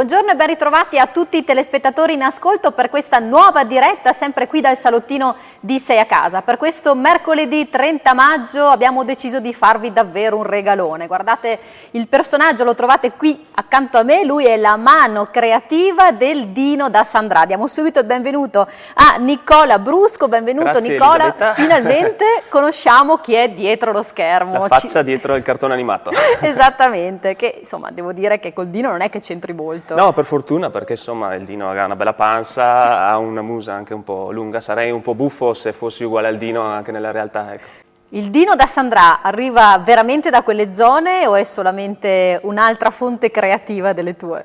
Buongiorno e ben ritrovati a tutti i telespettatori in ascolto per questa nuova diretta, sempre qui dal salottino di Sei a Casa. Per questo mercoledì 30 maggio abbiamo deciso di farvi davvero un regalone. Guardate, il personaggio lo trovate qui accanto a me, lui è la mano creativa del Dino da Sandrà. Diamo subito il benvenuto a Nicola Brusco. Benvenuto. Grazie, Nicola, Elisabetta. Finalmente conosciamo chi è dietro lo schermo. La faccia dietro il cartone animato. Esattamente, che insomma devo dire che col Dino non è che c'entri molto. No, per fortuna, perché insomma il Dino ha una bella panza, ha una musa anche un po' lunga, sarei un po' buffo se fossi uguale al Dino anche nella realtà, ecco. Il Dino da Sandrà arriva veramente da quelle zone o è solamente un'altra fonte creativa delle tue?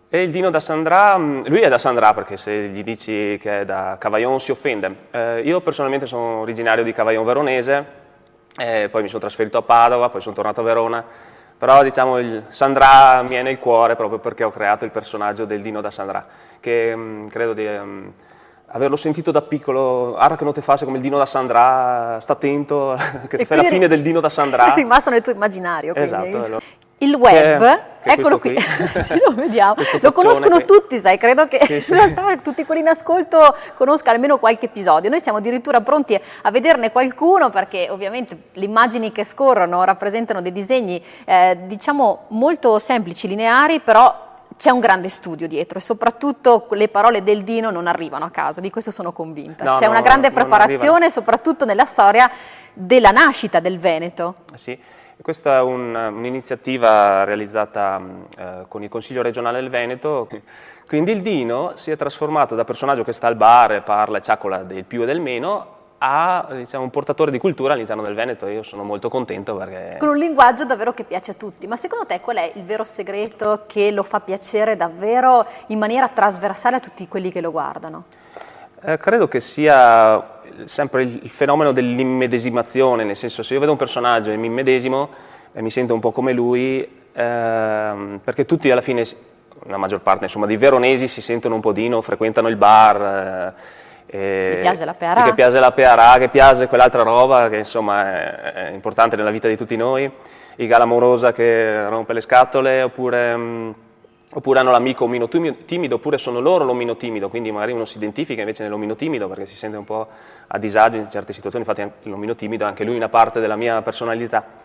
E il Dino da Sandrà, lui è da Sandrà perché se gli dici che è da Cavaillon si offende. Io personalmente sono originario di Cavaillon veronese, poi mi sono trasferito a Padova, poi sono tornato a Verona. Però diciamo il Sandrà mi è nel cuore proprio perché ho creato il personaggio del Dino da Sandrà, che credo di averlo sentito da piccolo. Ara che non te faccia come il Dino da Sandrà, sta attento, che ti fai la fine del Dino da Sandrà. È rimasto nel tuo immaginario. Esatto. Allora. Il web, che eccolo qui, sì, lo vediamo, lo conoscono qui. tutti, sai, credo che sì. in realtà tutti quelli in ascolto conoscano almeno qualche episodio. Noi siamo addirittura pronti a vederne qualcuno perché ovviamente le immagini che scorrono rappresentano dei disegni diciamo molto semplici, lineari, però c'è un grande studio dietro e soprattutto le parole del Dino non arrivano a caso, di questo sono convinta. C'è una grande preparazione soprattutto nella storia della nascita del Veneto. Sì. Questa è un'iniziativa realizzata con il Consiglio regionale del Veneto, quindi il Dino si è trasformato da personaggio che sta al bar, parla e ciaccola del più e del meno, a diciamo, un portatore di cultura all'interno del Veneto. Io sono molto contento perché... Con un linguaggio davvero che piace a tutti, ma secondo te qual è il vero segreto che lo fa piacere davvero in maniera trasversale a tutti quelli che lo guardano? Credo che sia sempre il fenomeno dell'immedesimazione, nel senso se io vedo un personaggio e mi immedesimo e mi sento un po' come lui, perché tutti alla fine, la maggior parte insomma, di veronesi si sentono un po' Dino, frequentano il bar, che piace la pearà, che piace quell'altra roba che insomma è importante nella vita di tutti noi, il galamorosa che rompe le scatole, oppure hanno l'amico omino timido, oppure sono loro l'omino timido, quindi magari uno si identifica invece nell'omino timido perché si sente un po' a disagio in certe situazioni, infatti l'omino timido è anche lui una parte della mia personalità.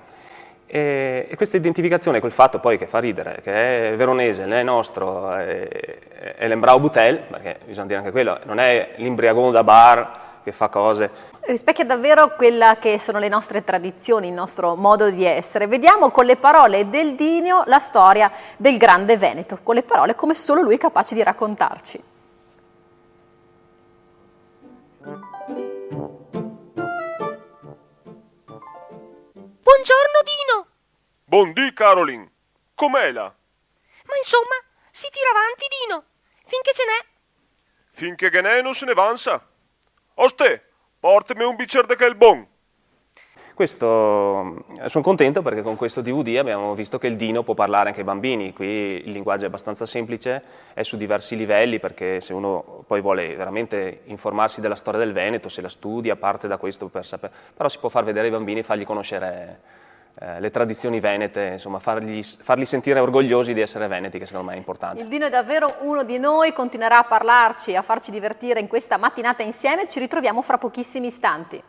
E questa identificazione col fatto poi che fa ridere, che è veronese, non è nostro, è l'embrao butel, perché bisogna dire anche quello, non è l'imbriagone da bar che fa cose. Rispecchia davvero quella che sono le nostre tradizioni, il nostro modo di essere. Vediamo con le parole del Dino la storia del grande Veneto, con le parole come solo lui è capace di raccontarci. Buongiorno Dino! Buondì Caroline, com'è là? Ma insomma, si tira avanti Dino, finché ce n'è. Finché che n'è non se ne avanza. Oste, portami un bicchiere de quel bon. Sono contento perché con questo DVD abbiamo visto che il Dino può parlare anche ai bambini, qui il linguaggio è abbastanza semplice, è su diversi livelli perché se uno poi vuole veramente informarsi della storia del Veneto, se la studia, parte da questo per sapere, però si può far vedere ai bambini e fargli conoscere le tradizioni venete, insomma farli sentire orgogliosi di essere veneti, che secondo me è importante. Il Dino è davvero uno di noi, continuerà a parlarci, a farci divertire in questa mattinata insieme, ci ritroviamo fra pochissimi istanti.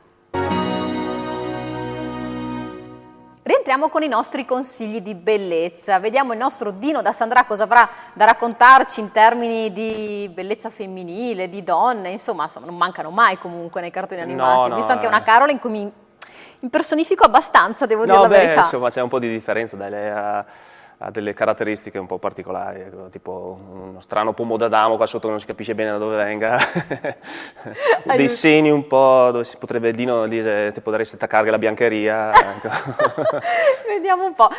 Rientriamo con i nostri consigli di bellezza, vediamo il nostro Dino da Sandrà cosa avrà da raccontarci in termini di bellezza femminile, di donne, insomma non mancano mai comunque nei cartoni animati. Ho visto anche una Carola in cui mi impersonifico abbastanza, devo dire la verità. Insomma c'è un po' di differenza, dai, lei ha delle caratteristiche un po' particolari, tipo uno strano pomo d'Adamo qua sotto che non si capisce bene da dove venga, dei seni un po' dove si potrebbe, Dino dice, te potresti attaccare la biancheria. Vediamo un po'.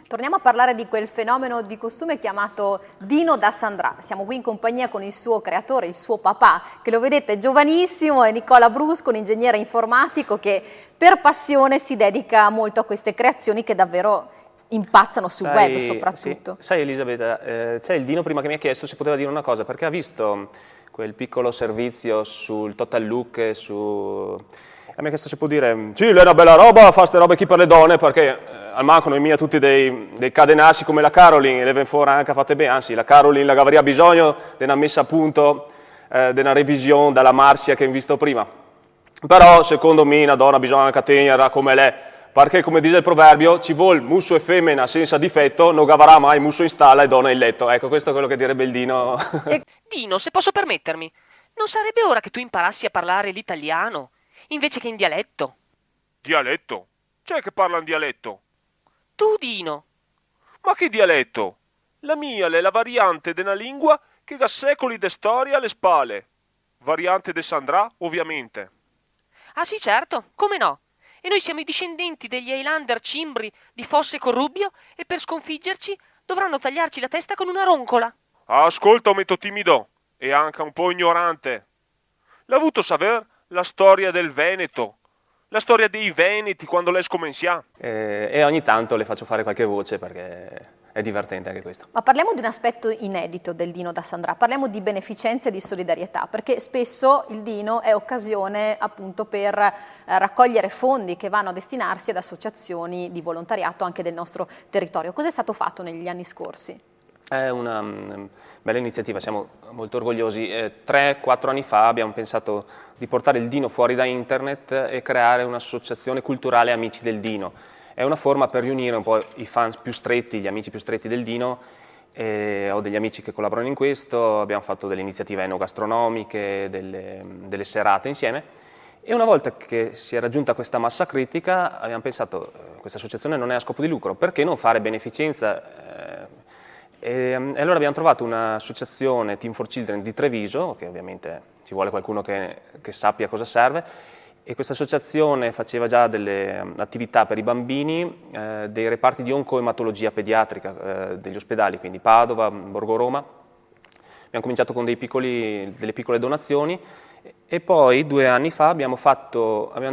Torniamo a parlare di quel fenomeno di costume chiamato Dino da Sandrà. Siamo qui in compagnia con il suo creatore, il suo papà, che lo vedete giovanissimo, è Nicola Brusco, un ingegnere informatico che per passione si dedica molto a queste creazioni che davvero impazzano sul web soprattutto. Sai Elisabetta, c'è il Dino prima che mi ha chiesto se poteva dire una cosa, perché ha visto quel piccolo servizio sul Total Look, mi ha chiesto se può dire, sì, lei è una bella roba, fa ste robe chi per le donne, perché al mancano in mia tutti dei cadenassi come la Caroline, le ven fuori anche fatte bene, anzi la Caroline la avrebbe bisogno di una messa a punto, di una revisione dalla Marsia che ho visto prima. Però secondo me una donna bisogna anche tenere come lei, perché come dice il proverbio ci vuole musso e femmina senza difetto, non gavarà mai musso in stalla e donna in letto. Ecco, questo è quello che direbbe il Dino. Dino, se posso permettermi, non sarebbe ora che tu imparassi a parlare l'italiano invece che in dialetto? Dialetto? C'è che parla in dialetto? Tu, Dino. Ma che dialetto? La mia è la variante della lingua che da secoli de storia alle spalle. Variante de Sandrà, ovviamente. Ah sì, certo, come no? E noi siamo i discendenti degli Highlander cimbri di Fosse Corrubbio e per sconfiggerci dovranno tagliarci la testa con una roncola. Ascolta, un metto timido e anche un po' ignorante. L'ha avuto saper la storia del Veneto, la storia dei Veneti quando lei scomensia. E ogni tanto le faccio fare qualche voce perché è divertente anche questo. Ma parliamo di un aspetto inedito del Dino da Sandrà, parliamo di beneficenza e di solidarietà, perché spesso il Dino è occasione appunto per raccogliere fondi che vanno a destinarsi ad associazioni di volontariato anche del nostro territorio. Cosa è stato fatto negli anni scorsi? È una bella iniziativa, siamo molto orgogliosi. 3-4 anni fa abbiamo pensato di portare il Dino fuori da internet e creare un'associazione culturale Amici del Dino. È una forma per riunire un po' i fans più stretti, gli amici più stretti del Dino. Ho degli amici che collaborano in questo, abbiamo fatto delle iniziative enogastronomiche, delle serate insieme. E una volta che si è raggiunta questa massa critica abbiamo pensato questa associazione non è a scopo di lucro, perché non fare beneficenza? E allora abbiamo trovato un'associazione Team for Children di Treviso, che ovviamente ci vuole qualcuno che sappia cosa serve, e questa associazione faceva già delle attività per i bambini, dei reparti di oncoematologia pediatrica degli ospedali, quindi Padova, Borgo Roma. Abbiamo cominciato con delle piccole donazioni e poi 2 anni fa abbiamo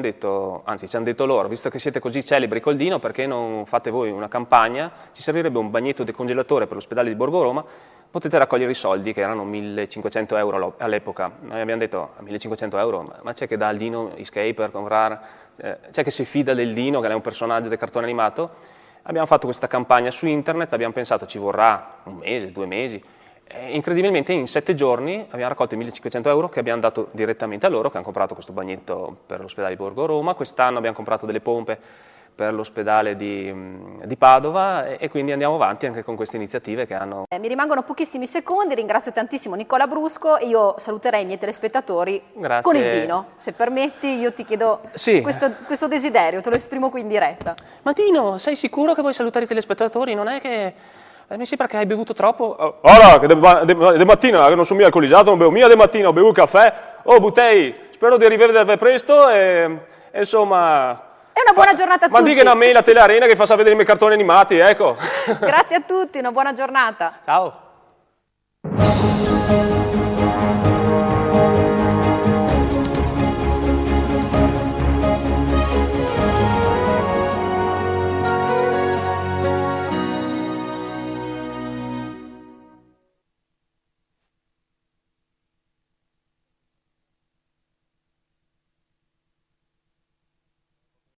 detto, anzi ci hanno detto loro, visto che siete così celebri col Dino, perché non fate voi una campagna? Ci servirebbe un bagnetto decongelatore per l'ospedale di Borgo Roma, potete raccogliere i soldi che erano 1.500 euro all'epoca. Noi abbiamo detto 1.500 euro, ma c'è che dà al Dino Escape per comprare, c'è che si fida del Dino che è un personaggio del cartone animato. Abbiamo fatto questa campagna su internet, abbiamo pensato ci vorrà 1 mese, 2 mesi. Incredibilmente in 7 giorni abbiamo raccolto i 1.500 euro che abbiamo dato direttamente a loro, che hanno comprato questo bagnetto per l'ospedale di Borgo Roma. Quest'anno abbiamo comprato delle pompe per l'ospedale di Padova e quindi andiamo avanti anche con queste iniziative che hanno... Mi rimangono pochissimi secondi, ringrazio tantissimo Nicola Brusco e io saluterei i miei telespettatori Grazie. Con il Dino. Se permetti io ti chiedo Sì. questo desiderio, te lo esprimo qui in diretta. Ma Dino, sei sicuro che vuoi salutare i telespettatori? Non è che... mi sembra che hai bevuto troppo. Ora, che de mattina, che non sono mica alcolizzato, non bevo mica de mattina, ho bevuto caffè. Oh, Buttei, spero di rivedere presto e insomma... E una buona giornata a tutti. Ma di che una mail a Telearena che fa sapere i miei cartoni animati, ecco. Grazie a tutti, una buona giornata. Ciao.